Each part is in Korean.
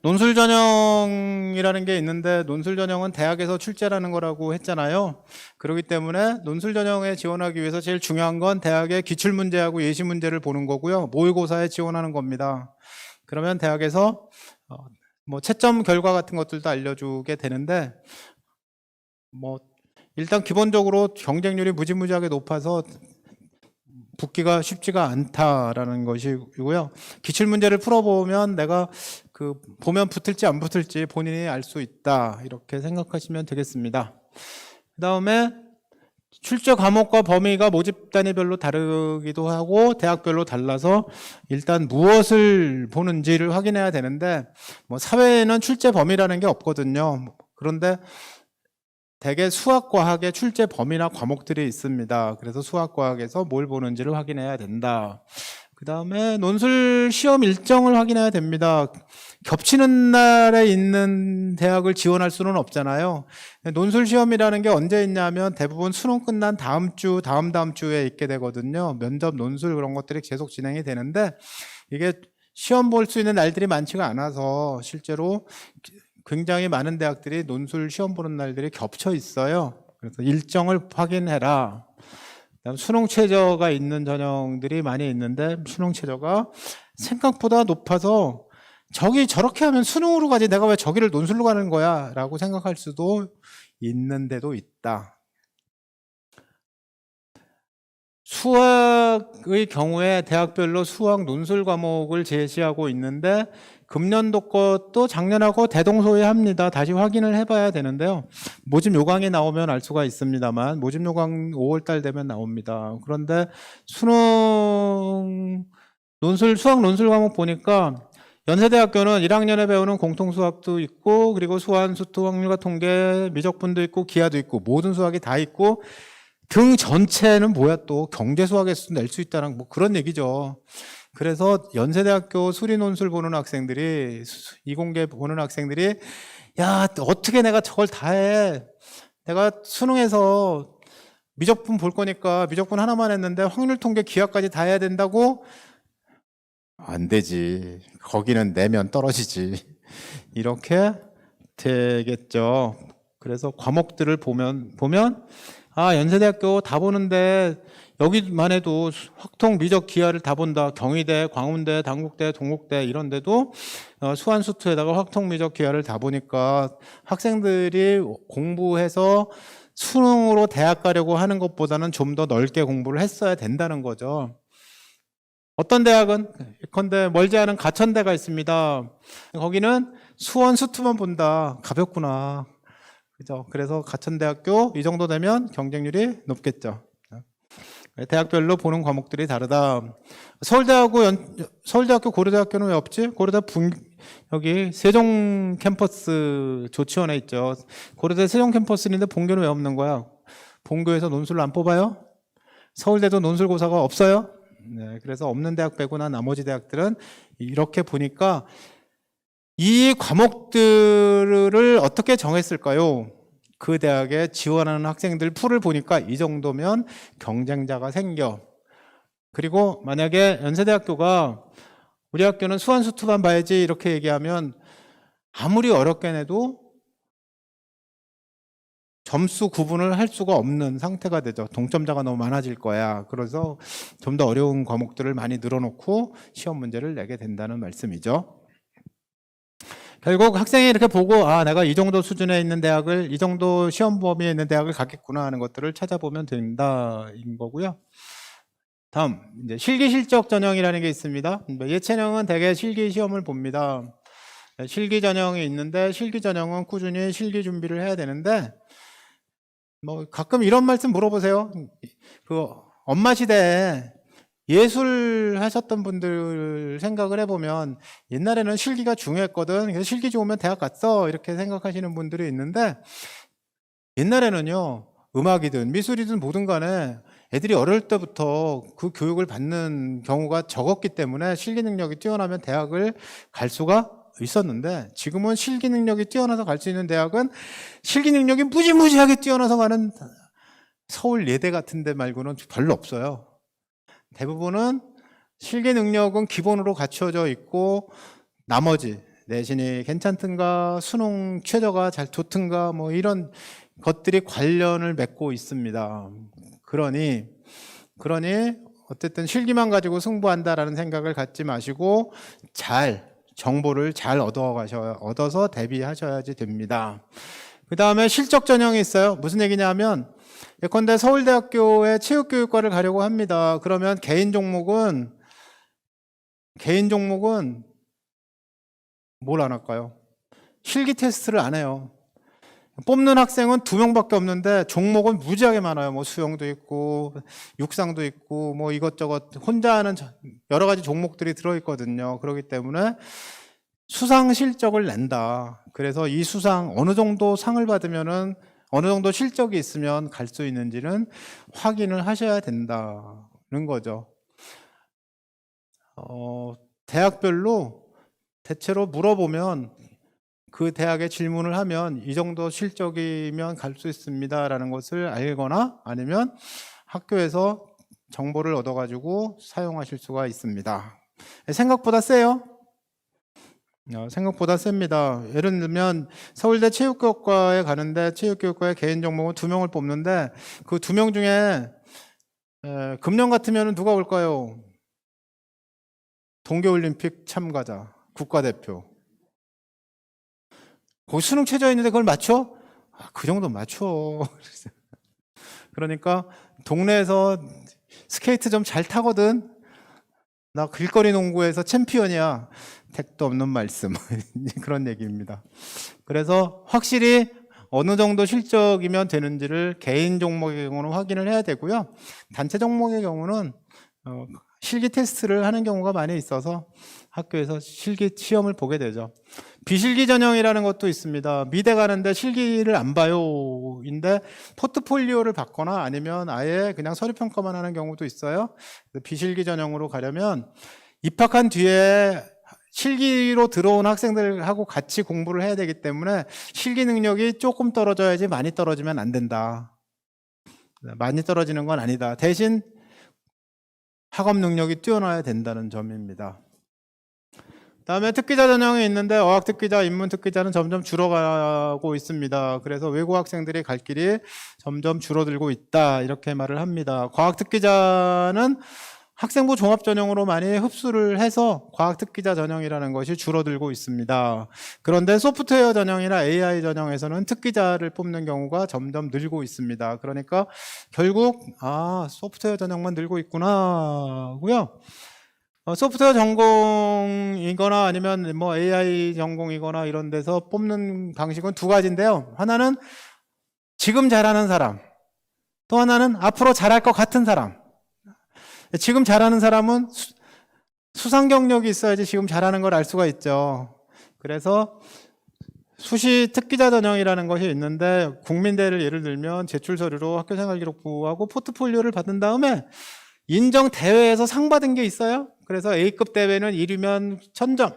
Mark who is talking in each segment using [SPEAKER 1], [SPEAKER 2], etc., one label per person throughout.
[SPEAKER 1] 논술 전형이라는 게 있는데 논술 전형은 대학에서 출제라는 거라고 했잖아요. 그렇기 때문에 논술 전형에 지원하기 위해서 제일 중요한 건 대학의 기출문제하고 예시문제를 보는 거고요. 모의고사에 지원하는 겁니다. 그러면 대학에서 뭐 채점 결과 같은 것들도 알려주게 되는데 일단 기본적으로 경쟁률이 무지무지하게 높아서 붙기가 쉽지가 않다라는 것이고요. 기출문제를 풀어보면 내가 보면 붙을지 안 붙을지 본인이 알 수 있다, 이렇게 생각하시면 되겠습니다. 그 다음에 출제 과목과 범위가 모집 단위별로 다르기도 하고 대학별로 달라서 일단 무엇을 보는지를 확인해야 되는데 사회에는 출제 범위라는 게 없거든요. 그런데 대개 수학과학의 출제 범위나 과목들이 있습니다. 그래서 수학과학에서 뭘 보는지를 확인해야 된다. 그 다음에 논술 시험 일정을 확인해야 됩니다. 겹치는 날에 있는 대학을 지원할 수는 없잖아요. 논술 시험이라는 게 언제 있냐면 대부분 수능 끝난 다음 주, 다음 주에 있게 되거든요. 면접, 논술 그런 것들이 계속 진행이 되는데 이게 시험 볼 수 있는 날들이 많지가 않아서 실제로 굉장히 많은 대학들이 논술 시험 보는 날들이 겹쳐 있어요. 그래서 일정을 확인해라. 수능 최저가 있는 전형들이 많이 있는데 수능 최저가 생각보다 높아서 저기 저렇게 하면 수능으로 가지 내가 왜 저기를 논술로 가는 거야 라고 생각할 수도 있는데도 있다. 수학의 경우에 대학별로 수학 논술 과목을 제시하고 있는데 금년도 것도 작년하고 대동소이합니다. 다시 확인을 해봐야 되는데요. 모집 요강이 나오면 알 수가 있습니다만 모집 요강 5월달 되면 나옵니다. 그런데 수학 논술 과목 보니까 연세대학교는 1학년에 배우는 공통수학도 있고 그리고 수완, 수투, 확률과 통계, 미적분도 있고 기하도 있고 모든 수학이 다 있고 등 전체는 뭐야 또 경제수학에서 낼 수 있다는 그런 얘기죠. 그래서 연세대학교 수리논술 보는 학생들이 이공계 보는 학생들이 야 어떻게 내가 저걸 다 해. 내가 수능에서 미적분 볼 거니까 미적분 하나만 했는데 확률 통계 기하까지 다 해야 된다고? 안 되지. 거기는 내면 떨어지지. 이렇게 되겠죠. 그래서 과목들을 보면 연세대학교 다 보는데 여기만 해도 확통, 미적, 기하를 다 본다. 경희대, 광운대, 당국대, 동국대 이런 데도 수완수투에다가 확통, 미적, 기하를 다 보니까 학생들이 공부해서 수능으로 대학 가려고 하는 것보다는 좀 더 넓게 공부를 했어야 된다는 거죠. 어떤 대학은 예컨대 멀지 않은 가천대가 있습니다. 거기는 수원, 수투만 본다. 가볍구나. 그죠? 그래서 가천대학교 이 정도 되면 경쟁률이 높겠죠. 대학별로 보는 과목들이 다르다. 서울대학교, 고려대학교는 왜 없지? 고려대 여기 세종 캠퍼스 조치원에 있죠. 고려대 세종 캠퍼스인데 본교는 왜 없는 거야? 본교에서 논술을 안 뽑아요? 서울대도 논술고사가 없어요? 네, 그래서 없는 대학 빼고나 나머지 대학들은 이렇게 보니까 이 과목들을 어떻게 정했을까요? 그 대학에 지원하는 학생들 풀을 보니까 이 정도면 경쟁자가 생겨. 그리고 만약에 연세대학교가 우리 학교는 수완수투만 봐야지 이렇게 얘기하면 아무리 어렵게 내도 점수 구분을 할 수가 없는 상태가 되죠. 동점자가 너무 많아질 거야. 그래서 좀 더 어려운 과목들을 많이 늘어놓고 시험 문제를 내게 된다는 말씀이죠. 결국 학생이 이렇게 보고 내가 이 정도 수준에 있는 대학을, 이 정도 시험 범위에 있는 대학을 가겠구나 하는 것들을 찾아보면 된다인 거고요. 다음 이제 실기 실적 전형이라는 게 있습니다. 예체능은 대개 실기 시험을 봅니다. 실기 전형이 있는데 실기 전형은 꾸준히 실기 준비를 해야 되는데 가끔 이런 말씀 물어보세요. 엄마 시대에 예술 하셨던 분들 생각을 해보면 옛날에는 실기가 중요했거든. 그래서 실기 좋으면 대학 갔어 이렇게 생각하시는 분들이 있는데 옛날에는요 음악이든 미술이든 뭐든 간에 애들이 어릴 때부터 그 교육을 받는 경우가 적었기 때문에 실기 능력이 뛰어나면 대학을 갈 수가 있었는데 지금은 실기 능력이 뛰어나서 갈 수 있는 대학은 실기 능력이 무지무지하게 뛰어나서 가는 서울 예대 같은 데 말고는 별로 없어요. 대부분은 실기 능력은 기본으로 갖춰져 있고 나머지 내신이 괜찮든가 수능 최저가 잘 좋든가 뭐 이런 것들이 관련을 맺고 있습니다. 그러니 어쨌든 실기만 가지고 승부한다라는 생각을 갖지 마시고 정보를 잘 얻어서 대비하셔야지 됩니다. 그 다음에 실적 전형이 있어요. 무슨 얘기냐면 예컨대 서울대학교의 체육교육과를 가려고 합니다. 그러면 개인 종목은 뭘 안 할까요? 실기 테스트를 안 해요. 뽑는 학생은 2명밖에 없는데 종목은 무지하게 많아요. 뭐 수영도 있고 육상도 있고 뭐 이것저것 혼자 하는 여러 가지 종목들이 들어있거든요. 그렇기 때문에 수상 실적을 낸다. 그래서 이 수상 어느 정도 상을 받으면은 어느 정도 실적이 있으면 갈 수 있는지는 확인을 하셔야 된다는 거죠. 대학별로 대체로 물어보면 그 대학에 질문을 하면 이 정도 실적이면 갈 수 있습니다 라는 것을 알거나 아니면 학교에서 정보를 얻어가지고 사용하실 수가 있습니다. 생각보다 세요. 생각보다 셉니다. 예를 들면 서울대 체육교육과에 가는데 체육교육과의 개인 종목은 2명을 뽑는데 그 2명 중에 금년 같으면 누가 올까요? 동계올림픽 참가자, 국가대표. 거기 수능 최저 있는데 그걸 맞춰? 그 정도 맞춰. 그러니까 동네에서 스케이트 좀 잘 타거든. 나 길거리 농구에서 챔피언이야. 택도 없는 말씀. 그런 얘기입니다. 그래서 확실히 어느 정도 실적이면 되는지를 개인 종목의 경우는 확인을 해야 되고요. 단체 종목의 경우는 실기 테스트를 하는 경우가 많이 있어서 학교에서 실기 시험을 보게 되죠. 비실기 전형이라는 것도 있습니다. 미대 가는데 실기를 안 봐요. 인데 포트폴리오를 받거나 아니면 아예 그냥 서류 평가만 하는 경우도 있어요. 비실기 전형으로 가려면 입학한 뒤에 실기로 들어온 학생들하고 같이 공부를 해야 되기 때문에 실기 능력이 조금 떨어져야지 많이 떨어지면 안 된다. 많이 떨어지는 건 아니다. 대신 학업 능력이 뛰어나야 된다는 점입니다. 다음에 특기자 전형이 있는데 어학특기자, 인문특기자는 점점 줄어가고 있습니다. 그래서 외국 학생들이 갈 길이 점점 줄어들고 있다 이렇게 말을 합니다. 과학특기자는 학생부 종합전형으로 많이 흡수를 해서 과학특기자 전형이라는 것이 줄어들고 있습니다. 그런데 소프트웨어 전형이나 AI 전형에서는 특기자를 뽑는 경우가 점점 늘고 있습니다. 그러니까 결국 소프트웨어 전형만 늘고 있구나 하고요. 소프트웨어 전공이거나 아니면 뭐 AI 전공이거나 이런 데서 뽑는 방식은 2가지인데요. 하나는 지금 잘하는 사람, 또 하나는 앞으로 잘할 것 같은 사람. 지금 잘하는 사람은 수상 경력이 있어야지 지금 잘하는 걸 알 수가 있죠. 그래서 수시 특기자 전형이라는 것이 있는데 국민대를 예를 들면 제출 서류로 학교생활기록부하고 포트폴리오를 받은 다음에 인정 대회에서 상 받은 게 있어요. 그래서 A급 대회는 1위면 1000점,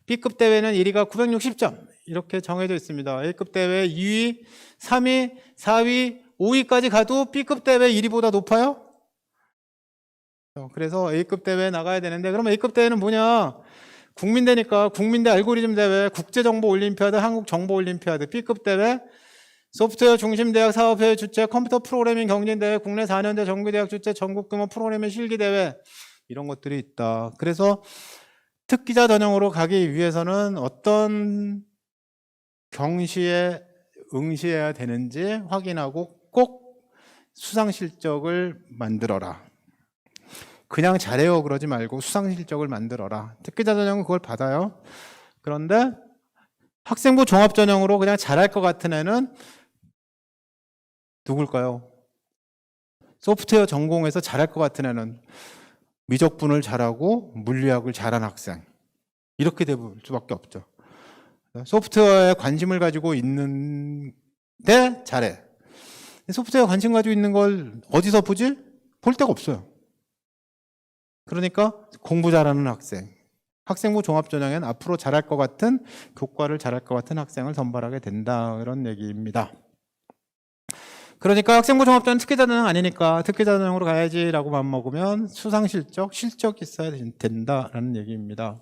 [SPEAKER 1] B급 대회는 1위가 960점 이렇게 정해져 있습니다. A급 대회 2위, 3위, 4위, 5위까지 가도 B급 대회 1위보다 높아요. 그래서 A급 대회에 나가야 되는데 그럼 A급 대회는 뭐냐? 국민대니까 국민대 알고리즘 대회, 국제정보올림피아드, 한국정보올림피아드. B급 대회 소프트웨어 중심대학 사업회의 주최 컴퓨터 프로그래밍 경진대회, 국내 4년제 정규대학 주최 전국규모 프로그래밍 실기대회 이런 것들이 있다. 그래서 특기자 전형으로 가기 위해서는 어떤 경시에 응시해야 되는지 확인하고 꼭 수상 실적을 만들어라. 그냥 잘해요 그러지 말고 수상 실적을 만들어라. 특기자 전형은 그걸 받아요. 그런데 학생부 종합 전형으로 그냥 잘할 것 같은 애는 누굴까요? 소프트웨어 전공에서 잘할 것 같은 애는 미적분을 잘하고 물리학을 잘한 학생 이렇게 될 수밖에 없죠. 소프트웨어에 관심을 가지고 있는데 잘해. 소프트웨어 관심 가지고 있는 걸 어디서 보지? 볼 데가 없어요. 그러니까 공부 잘하는 학생, 학생부 종합전형엔 앞으로 잘할 것 같은 교과를 잘할 것 같은 학생을 선발하게 된다 이런 얘기입니다. 그러니까 학생부 종합전은 특기자전형 아니니까 특기자전형으로 가야지라고 마음먹으면 수상실적, 실적이 있어야 된다라는 얘기입니다.